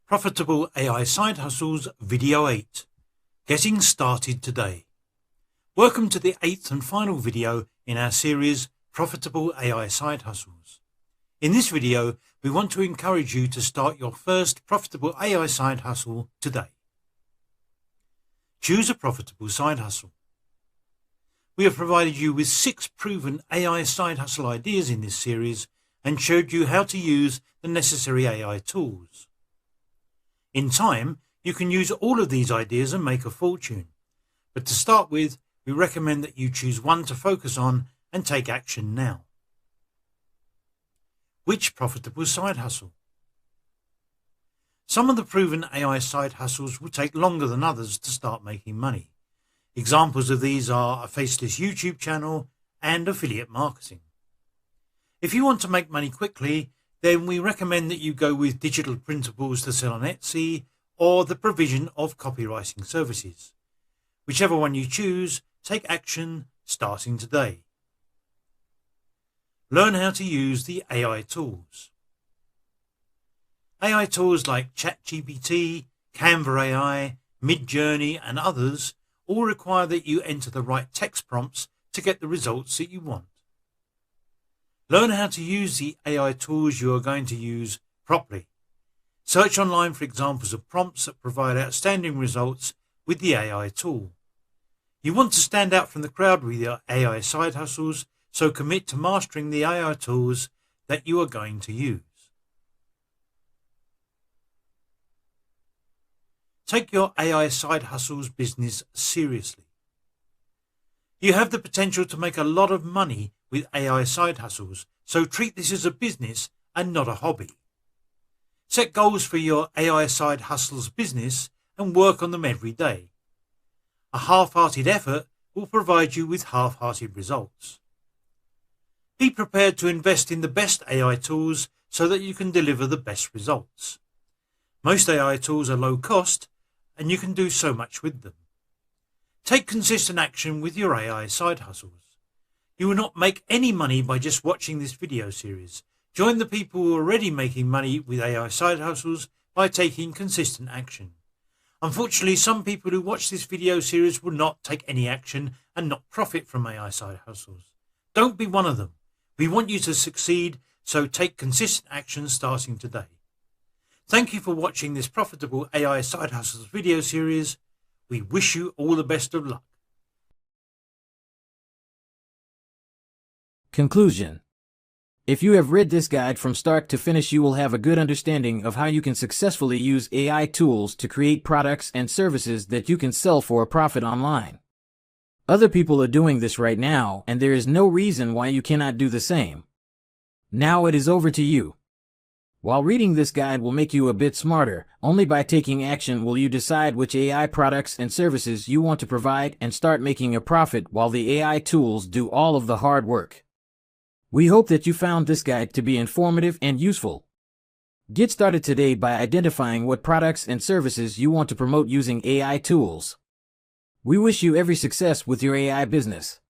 Profitable AI Side Hustles Video 8. Getting started today. Welcome to the 8th and final video in our series Profitable AI Side Hustles. In this video, we want to encourage you to start your first profitable AI side hustle today. Choose a profitable side hustle. We have provided you with 6 proven AI side hustle ideas in this series and showed you how to use the necessary AI tools. In time, you can use all of these ideas and make a fortune. But to start with, we recommend that you choose one to focus on and take action now. Which profitable side hustle? Some of the proven AI side hustles will take longer than others to start making money. Examples of these are a faceless YouTube channel and affiliate marketing. If you want to make money quickly, then we recommend that you go with digital printables to sell on Etsy or the provision of copywriting services. Whichever one you choose, take action starting today. Learn how to use the AI tools. AI tools like ChatGPT, Canva AI, Midjourney and others all require that you enter the right text prompts to get the results that you want. Learn how to use the AI tools you are going to use properly. Search online for examples of prompts that provide outstanding results with the AI tool. You want to stand out from the crowd with your AI side hustles, so commit to mastering the AI tools that you are going to use. Take your AI side hustles business seriously. You have the potential to make a lot of money with AI side hustles, so treat this as a business and not a hobby. Set goals for your AI side hustles business and work on them every day. A half-hearted effort will provide you with half-hearted results. Be prepared to invest in the best AI tools so that you can deliver the best results. Most AI tools are low cost and you can do so much with them. Take consistent action with your AI side hustles. You will not make any money by just watching this video series. Join the people who are already making money with AI side hustles by taking consistent action. Unfortunately, some people who watch this video series will not take any action and not profit from AI side hustles. Don't be one of them. We want you to succeed, so take consistent action starting today. Thank you for watching this profitable AI side hustles video series. We wish you all the best of luck. Conclusion. If you have read this guide from start to finish, you will have a good understanding of how you can successfully use AI tools to create products and services that you can sell for a profit online. Other people are doing this right now, and there is no reason why you cannot do the same. Now it is over to you. While reading this guide will make you a bit smarter, only by taking action will you decide which AI products and services you want to provide and start making a profit while the AI tools do all of the hard work. We hope that you found this guide to be informative and useful. Get started today by identifying what products and services you want to promote using AI tools. We wish you every success with your AI business.